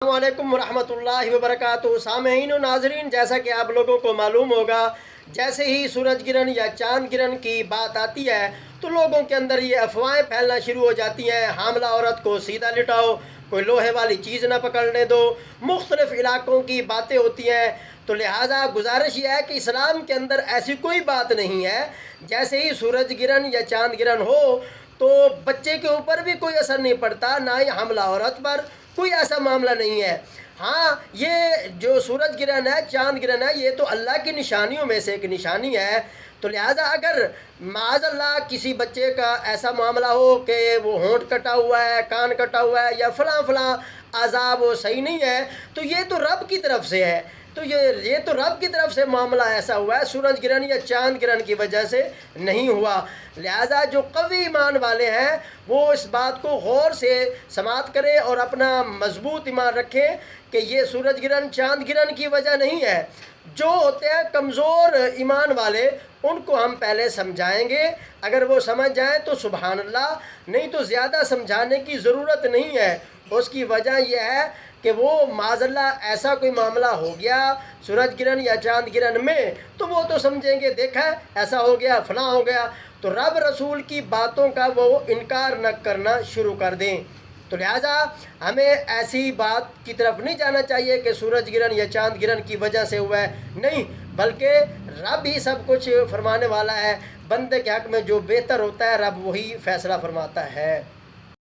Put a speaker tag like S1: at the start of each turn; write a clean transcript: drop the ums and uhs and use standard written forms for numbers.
S1: अस्सलामु अलैकुम वरहमतुल्लाहि वबरकातुहू। सामईन व नाज़रीन, जैसा कि आप लोगों को मालूम होगा, जैसे ही सूरज गिरहन या चांद गिरहन की बात आती है तो लोगों के अंदर ये अफवाहें फैलना शुरू हो जाती हैं। हामला औरत को सीधा लिटाओ, कोई लोहे वाली चीज़ ना पकड़ने दो, मुख्तलिफ इलाकों की बातें होती हैं। तो लिहाजा गुजारिश ये है कि इस्लाम के अंदर ऐसी कोई बात नहीं है। जैसे ही सूरज गिरहन या चांद गिरहन हो तो बच्चे के ऊपर भी कोई असर नहीं पड़ता, ना ही हमला औरत पर, कोई ऐसा मामला नहीं है। हाँ, ये जो सूरज गिरहन है, चांद गिरहन है, ये तो अल्लाह की निशानियों में से एक निशानी है। तो लिहाजा अगर माज़अल्लाह किसी बच्चे का ऐसा मामला हो कि वो होंठ कटा हुआ है, कान कटा हुआ है या फ़लाँ फ़लाँ आज़ाब वो सही नहीं है, तो ये तो रब की तरफ से है। तो ये तो रब की तरफ से मामला ऐसा हुआ है, सूरज ग्रहण या चांद ग्रहण की वजह से नहीं हुआ। लिहाजा जो कवी ईमान वाले हैं वो इस बात को गौर से समाअत करें और अपना मजबूत ईमान रखें कि ये सूरज ग्रहण चांद ग्रहण की वजह नहीं है। जो होते हैं कमज़ोर ईमान वाले, उनको हम पहले समझाएंगे, अगर वो समझ जाएं तो सुभान अल्लाह, नहीं तो ज़्यादा समझाने की ज़रूरत नहीं है। उसकी वजह यह है कि वो माज़अल्लाह ऐसा कोई मामला हो गया सूरज गिरहन या चांद गिरहन में, तो वो तो समझेंगे देखा है ऐसा हो गया, फलां हो गया, तो रब रसूल की बातों का वो इनकार न करना शुरू कर दें। तो लिहाजा हमें ऐसी बात की तरफ नहीं जाना चाहिए कि सूरज गिरहन या चांद गिरहन की वजह से हुआ है, नहीं, बल्कि रब ही सब कुछ फरमाने वाला है। बंदे के हक़ में जो बेहतर होता है रब वही फ़ैसला फरमाता है।